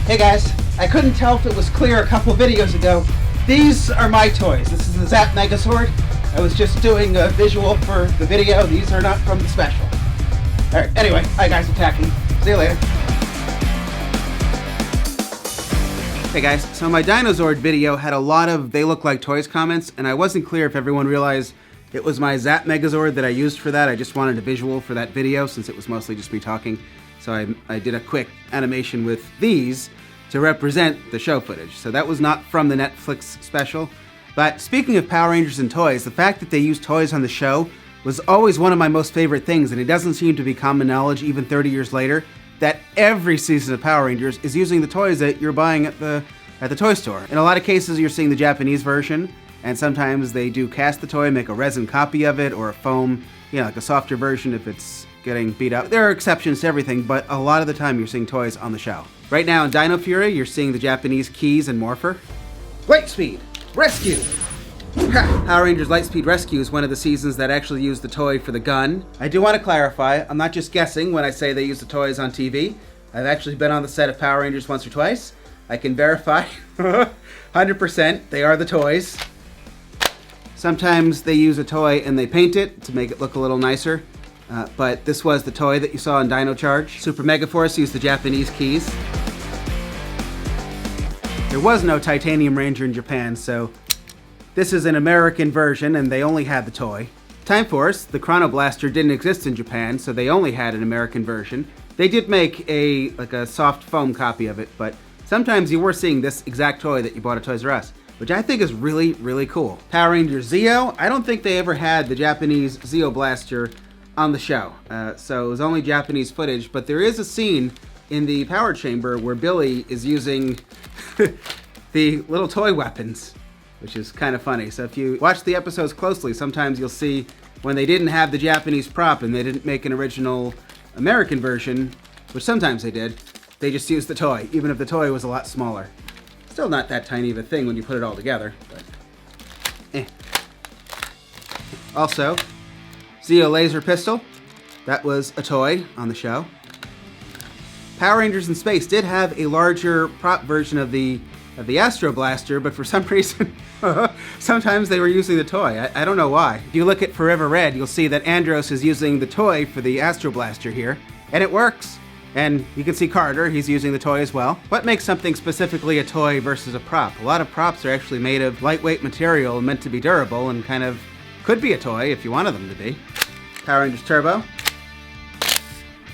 Hey guys, I couldn't tell if it was clear a couple videos ago. These are my toys. This is the ZAP Megazord. I was just doing a visual for the video. These are not from the special. Alright, anyway, hi guys, I'm Tacky. See you later. Hey guys, so my Dino Zord video had a lot of they look like toys comments, and I wasn't clear if everyone realized it was my ZAP Megazord that I used for that. I just wanted a visual for that video since it was mostly just me talking. So I did a quick animation with these to represent the show footage. So that was not from the Netflix special. But speaking of Power Rangers and toys, the fact that they used toys on the show was always one of my most favorite things, and it doesn't seem to be common knowledge even 30 years later that every season of Power Rangers is using the toys that you're buying at the toy store. In a lot of cases, you're seeing the Japanese version, and sometimes they do cast the toy, make a resin copy of it, or a foam, like a softer version if it's getting beat up. There are exceptions to everything, but a lot of the time you're seeing toys on the show. Right now in Dino Fury, you're seeing the Japanese Keys and Morpher. Lightspeed Rescue! Power Rangers Lightspeed Rescue is one of the seasons that actually used the toy for the gun. I do want to clarify, I'm not just guessing when I say they use the toys on TV. I've actually been on the set of Power Rangers once or twice. I can verify 100% they are the toys. Sometimes they use a toy and they paint it to make it look a little nicer. But this was the toy that you saw in Dino Charge. Super Megaforce used the Japanese Keys. There was no Titanium Ranger in Japan, so this is an American version and they only had the toy. Time Force, the Chrono Blaster, didn't exist in Japan, so they only had an American version. They did make a soft foam copy of it, but sometimes you were seeing this exact toy that you bought at Toys R Us, which I think is really, really cool. Power Rangers Zeo, I don't think they ever had the Japanese Zeo Blaster on the show, so it was only Japanese footage, but there is a scene in the power chamber where Billy is using the little toy weapons, which is kind of funny. So if you watch the episodes closely, sometimes you'll see when they didn't have the Japanese prop and they didn't make an original American version, which sometimes they did, they just used the toy, even if the toy was a lot smaller. Still not that tiny of a thing when you put it all together, but Also, Zeo Laser Pistol, that was a toy on the show. Power Rangers in Space did have a larger prop version of the Astro Blaster, but for some reason, sometimes they were using the toy. I don't know why. If you look at Forever Red, you'll see that Andros is using the toy for the Astro Blaster here, and it works. And you can see Carter, he's using the toy as well. What makes something specifically a toy versus a prop? A lot of props are actually made of lightweight material meant to be durable and kind of could be a toy if you wanted them to be. Power Rangers Turbo.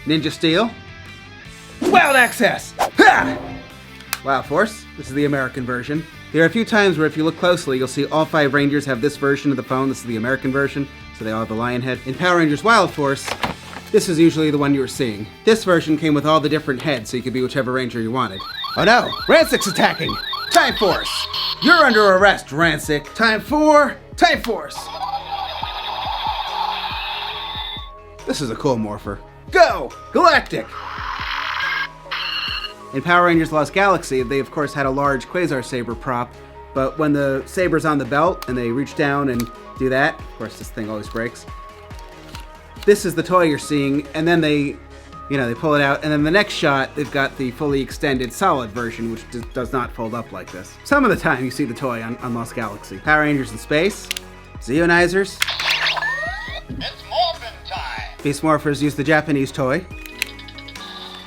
Ninja Steel. Wild Access! Ha! Wild Force. This is the American version. There are a few times where if you look closely, you'll see all 5 Rangers have this version of the phone. This is the American version, so they all have the lion head. In Power Rangers Wild Force, this is usually the one you were seeing. This version came with all the different heads, so you could be whichever Ranger you wanted. Oh no! Rancic's attacking! Time Force! You're under arrest, Rancic! Time for Time Force! This is a cool morpher. Go! Galactic! In Power Rangers Lost Galaxy, they of course had a large Quasar Saber prop, but when the saber's on the belt and they reach down and do that, of course this thing always breaks. This is the toy you're seeing, and then they pull it out, and then the next shot, they've got the fully extended solid version, which does not fold up like this. Some of the time you see the toy on Lost Galaxy. Power Rangers in Space, Zeonizers. It's Morphin time! Beast Morphers use the Japanese toy.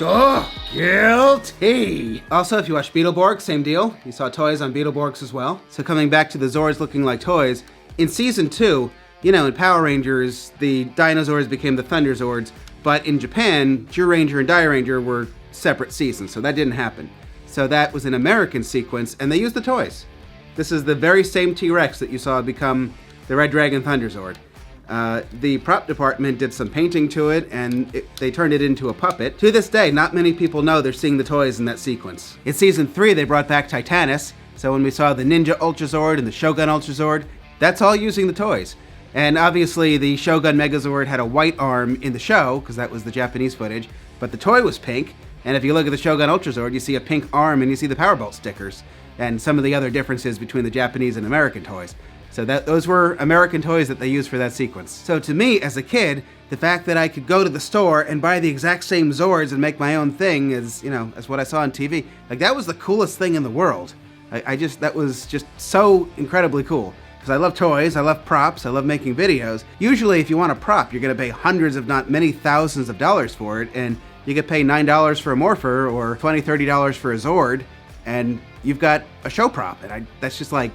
Oh, guilty! Also, if you watch Beetleborgs, same deal. You saw toys on Beetleborgs as well. So coming back to the Zords looking like toys, in Season 2, in Power Rangers, the Dinozords became the Thunder Zords, but in Japan, Ranger and Ranger were separate seasons, so that didn't happen. So that was an American sequence, and they used the toys. This is the very same T-Rex that you saw become the Red Dragon Thunder Zord. The prop department did some painting to it, and they turned it into a puppet. To this day, not many people know they're seeing the toys in that sequence. In Season 3, they brought back Titanus, so when we saw the Ninja Ultrazord and the Shogun Ultrazord, that's all using the toys. And obviously, the Shogun Megazord had a white arm in the show, because that was the Japanese footage, but the toy was pink, and if you look at the Shogun Ultrazord, you see a pink arm and you see the Powerbolt stickers, and some of the other differences between the Japanese and American toys. So those were American toys that they used for that sequence. So to me, as a kid, the fact that I could go to the store and buy the exact same Zords and make my own thing as, you know, as what I saw on TV, like that was the coolest thing in the world. That was just so incredibly cool. Because I love toys, I love props, I love making videos. Usually if you want a prop, you're gonna pay hundreds if not many thousands of dollars for it, and you could pay $9 for a Morpher or $20, $30 for a Zord, and you've got a show prop. And that's just like,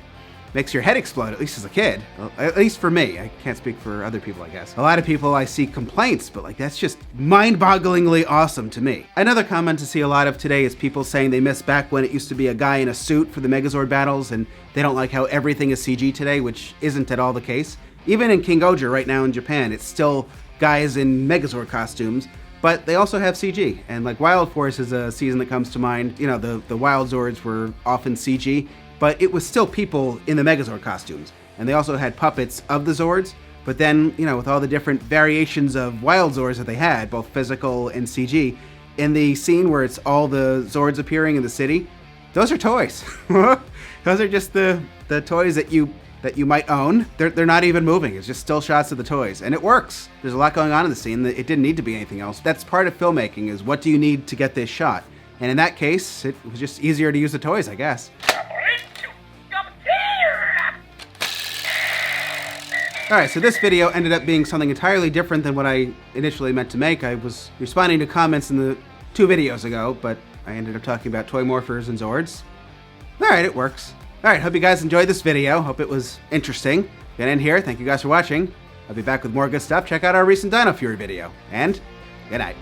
makes your head explode, at least as a kid. Well, at least for me. I can't speak for other people, I guess. A lot of people I see complaints, but like that's just mind-bogglingly awesome to me. Another comment to see a lot of today is people saying they miss back when it used to be a guy in a suit for the Megazord battles, and they don't like how everything is CG today, which isn't at all the case. Even in King Oja right now in Japan, it's still guys in Megazord costumes, but they also have CG. And like Wild Force is a season that comes to mind. You know, the Wild Zords were often CG, but it was still people in the Megazord costumes. And they also had puppets of the Zords, but then, you know, with all the different variations of Wild Zords that they had, both physical and CG, in the scene where it's all the Zords appearing in the city, those are toys. Those are just the toys that you might own. They're not even moving. It's just still shots of the toys, and it works. There's a lot going on in the scene. It didn't need to be anything else. That's part of filmmaking, is what do you need to get this shot? And in that case, it was just easier to use the toys, I guess. Alright, so this video ended up being something entirely different than what I initially meant to make. I was responding to comments in the 2 videos ago, but I ended up talking about toy morphers and Zords. Alright, it works. Alright, hope you guys enjoyed this video. Hope it was interesting. Gonna end here. Thank you guys for watching. I'll be back with more good stuff. Check out our recent Dino Fury video. And good night.